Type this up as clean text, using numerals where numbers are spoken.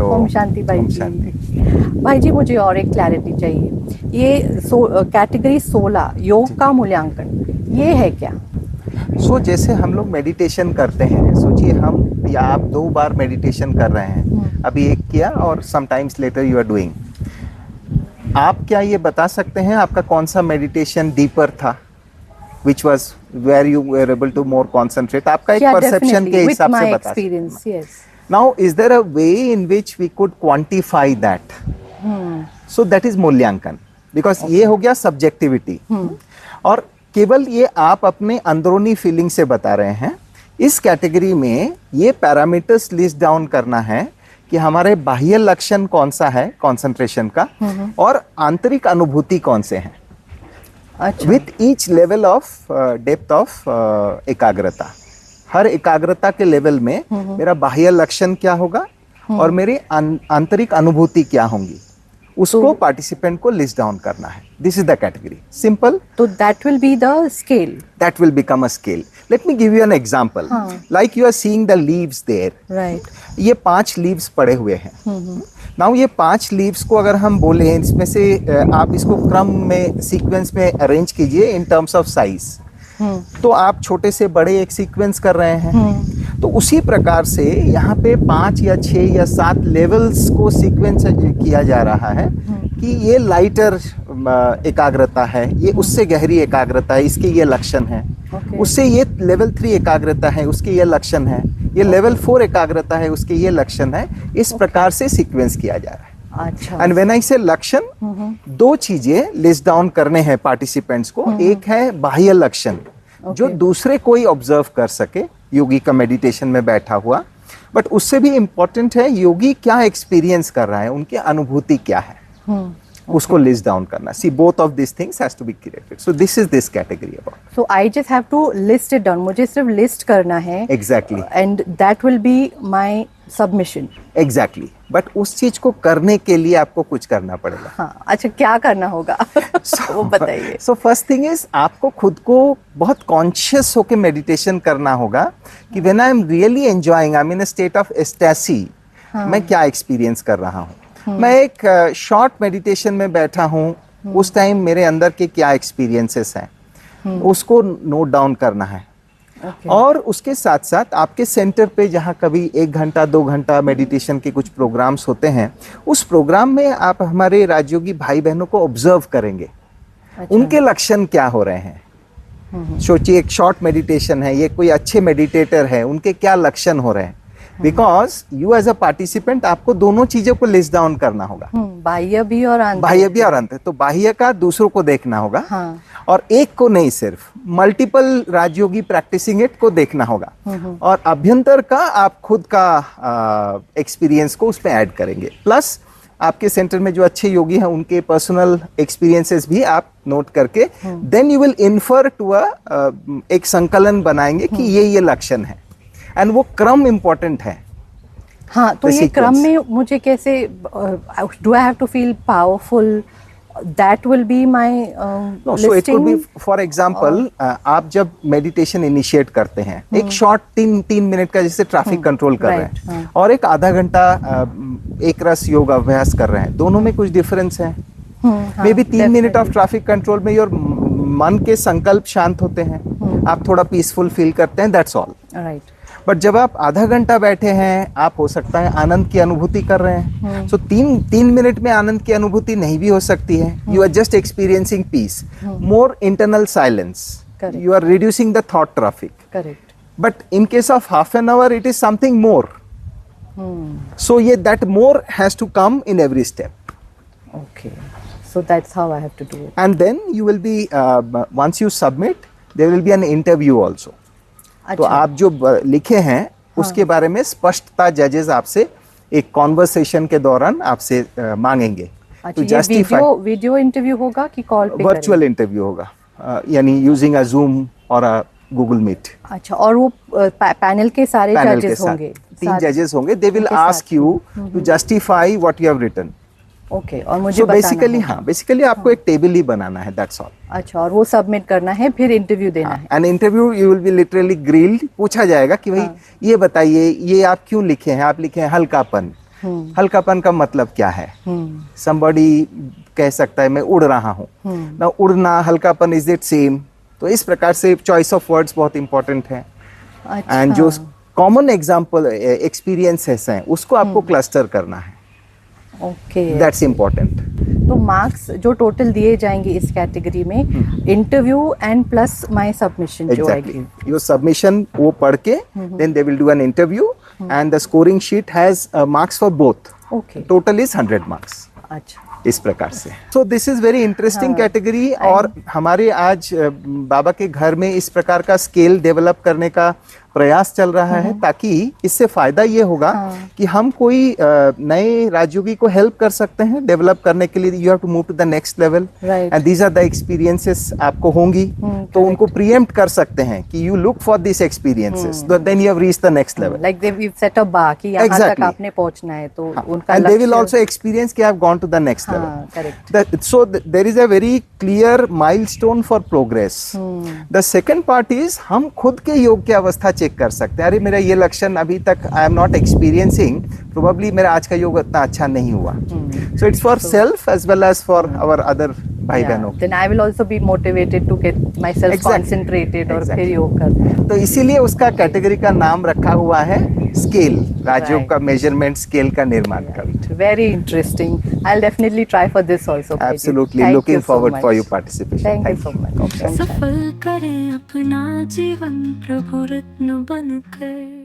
Hello. Om Shanti भाई ओम जी। शांति। भाई जी मुझे और एक क्लैरिटी चाहिए। ये कैटेगरी 16 योग का मूल्यांकन, ये है क्या? जैसे हम लोग मेडिटेशन करते हैं, सोचिए हम या आप 2 बार मेडिटेशन कर रहे हैं, अभी एक किया और sometimes later you are doing. आप क्या ये बता सकते हैं आपका कौन सा मेडिटेशन डीपर था, which was where you were able to more concentrate? आपका एक परसेप्शन के हिसाब से बता सकते हैं। Now is there a way in which we could quantify that? So that is मूल्यांकन, बिकॉज ये हो गया सब्जेक्टिविटी। और केवल ये आप अपने अंदरूनी फीलिंग से बता रहे हैं। इस कैटेगरी में ये पैरामीटर्स लिस्ट डाउन करना है कि हमारे बाह्य लक्षण कौन सा है कंसंट्रेशन का, और आंतरिक अनुभूति कौन से हैं, with each level of depth of एकाग्रता। हर एकाग्रता के लेवल में मेरा बाह्य लक्षण क्या होगा और मेरी आंतरिक अनुभूति क्या होंगी, उसको पार्टिसिपेंट को लिस्ट डाउन करना है। This is the category, simple. तो that will be the scale, that will become a scale. Let me give you an example. Like you are seeing the leaves there, right? ये 5 leaves पड़े हुए हैं। Now ये 5 leaves को अगर हम बोले, इसमें से आप इसको क्रम में, सीक्वेंस में अरेंज कीजिए इन टर्म्स ऑफ साइज, तो आप छोटे से बड़े एक सीक्वेंस कर रहे हैं। तो उसी प्रकार से यहाँ पे 5 या 6 या 7 लेवल्स को सीक्वेंस किया जा रहा है कि ये लाइटर एकाग्रता है, ये उससे गहरी एकाग्रता है, इसके ये लक्षण है। उससे ये लेवल 3 एकाग्रता है, उसके ये लक्षण है। ये लेवल 4 एकाग्रता है, उसके ये लक्षण है। इस प्रकार से सीक्वेंस किया जा रहा है। अच्छा। एंड व्हेन आई से लक्षण, 2 चीजें लिस्ट डाउन करने हैं पार्टिसिपेंट्स को। एक है बाह्य लक्षण, जो दूसरे कोई ऑब्जर्व कर सके, योगी का मेडिटेशन में बैठा हुआ। बट उससे भी इंपॉर्टेंट है योगी क्या एक्सपीरियंस कर रहा है, उनकी अनुभूति क्या है, उसको लिस्ट डाउन करना। See both of this things has to be created. So this is this category about. So I just have to list it down, मुझे सिर्फ लिस्ट करना है। Exactly. And that will be my submission. Exactly. But उस चीज को करने के लिए आपको कुछ करना पड़ेगा। हाँ, अच्छा, क्या करना होगा? वो बताइए। सो फर्स्ट थिंग इज आपको खुद को बहुत कॉन्शियस होके मेडिटेशन करना होगा कि when I am really enjoying, I am in a state of एस्टेसी, मैं क्या एक्सपीरियंस कर रहा हूँ। मैं एक शॉर्ट मेडिटेशन में बैठा हूँ, उस टाइम मेरे अंदर के क्या एक्सपीरियंसेस हैं, उसको नोट डाउन करना है। और उसके साथ साथ आपके सेंटर पे जहाँ कभी 1 घंटा 2 घंटा मेडिटेशन के कुछ प्रोग्राम्स होते हैं, उस प्रोग्राम में आप हमारे राजयोगी भाई बहनों को ऑब्जर्व करेंगे। उनके लक्षण क्या हो रहे हैं। सोचिए एक शॉर्ट मेडिटेशन है, ये कोई अच्छे मेडिटेटर है, उनके क्या लक्षण हो रहे हैं। Because you as a participant आपको दोनों चीजों को लिस्ट डाउन करना होगा, बाह्य भी और आंतरिक। बाह्य भी और आंतरिक। तो बाह्य का दूसरों को देखना होगा, और एक को नहीं, सिर्फ मल्टीपल राजयोगी प्रैक्टिसिंग इट को देखना होगा। और अभ्यंतर का आप खुद का एक्सपीरियंस को उसमें ऐड करेंगे। प्लस आपके सेंटर में जो अच्छे योगी हैं उनके पर्सनल एक्सपीरियंसेस भी आप नोट करके then you will infer to एक संकलन बनाएंगे कि ये लक्षण है। एंड वो क्रम इम्पोर्टेंट है। हाँ, तो ये क्रम में मुझे कैसे, do I have to feel powerful? That will be my no, so it could be, for example, आप जब मेडिटेशन इनिशिएट करते हैं, एक शॉर्ट 3 मिनट का जैसे ट्रैफिक कंट्रोल कर रहे हैं, और एक आधा घंटा एक रस योग अभ्यास कर रहे हैं, दोनों में कुछ डिफरेंस है। May be 3 minute of traffic control में योर मन के संकल्प शांत होते हैं, आप थोड़ा पीसफुल फील करते हैं, दैट्स ऑल राइट। बट जब आप आधा घंटा बैठे हैं, आप हो सकता है आनंद की अनुभूति कर रहे हैं। सो 3 मिनट में आनंद की अनुभूति नहीं भी हो सकती है। You are just experiencing peace, more internal silence, you are reducing the thought traffic. Correct. But in case of half an hour it is something more. So ये that more has to come in every step. Okay, so that's how I have to do it. And then you will be, once you submit, there will be an interview also. तो आप जो लिखे हैं उसके बारे में स्पष्टता जजेस आपसे एक कॉन्वर्सेशन के दौरान आपसे मांगेंगे। तो जस्टिफाई वीडियो इंटरव्यू होगा कि कॉल पे? वर्चुअल इंटरव्यू होगा, यानी यूजिंग अ जूम और अ गूगल मीट। अच्छा, और वो पैनल के सारे जजेस होंगे? 3 जजेस होंगे। They will ask you to justify what you have written. Okay, और मुझे बेसिकली आपको एक टेबल ही बनाना है, दैट्स ऑल। अच्छा, और वो सबमिट करना है, फिर इंटरव्यू देना है। And interview you will B literally grilled, पूछा जाएगा कि भाई ये बताइए, ये आप क्यों लिखे हैं? आप लिखे हैं हल्कापन, हल्कापन का मतलब क्या है? somebody कह सकता है मैं उड़ रहा हूँ ना, उड़ना हल्कापन इज इट सेम? तो इस प्रकार से चॉइस ऑफ वर्ड्स बहुत इंपॉर्टेंट है। एंड जो कॉमन एग्जाम्पल एक्सपीरियंसेस हैं उसको आपको क्लस्टर करना है। Okay, that's important. तो मार्क्स जो टोटल दिए जाएंगे इस कैटेगरी में, interview and plus my submission जो आएगी, योर सबमिशन वो पढ़ के then they will do an interview and the scoring sheet has marks for both. Okay, total is 100 marks. अच्छा, इस प्रकार से। So this is very interesting category. और हमारे आज बाबा के घर में इस प्रकार का स्केल डेवलप करने का प्रयास चल रहा है, ताकि इससे फायदा ये होगा कि हम कोई नए राजयोगी को हेल्प कर सकते हैं डेवलप करने के लिए। You have to move to the next level and these are the experiences आपको होंगी, तो उनको प्रीएम्प्ट कर सकते हैं कि you look for this experiences, then you have reached the next level. Like they we set a bar कि यहाँ तक आपने पहुंचना है, तो उनका and they will also experience कि I have gone to the next level. Correct. So there is a very clear milestone for progress. The second part is हम खुद के योग की अवस्था चेक कर सकते हैं। अरे मेरा ये लक्षण अभी तक I am not experiencing, probably मेरा आज का योग उतना अच्छा नहीं हुआ। So it's for self as well as for our other भाई बहनों। Then I will also be motivated to get myself concentrated और फिर योग करना। तो इसीलिए उसका कैटेगरी का नाम रखा हुआ है स्केल, राजयोग का मेजरमेंट स्केल का निर्माण कर। Very interesting. I'll definitely try for this also. Absolutely. Looking forward for your participation. Thank you so much. सफल करें अपना जीवन प्रभु रत्न बनकर।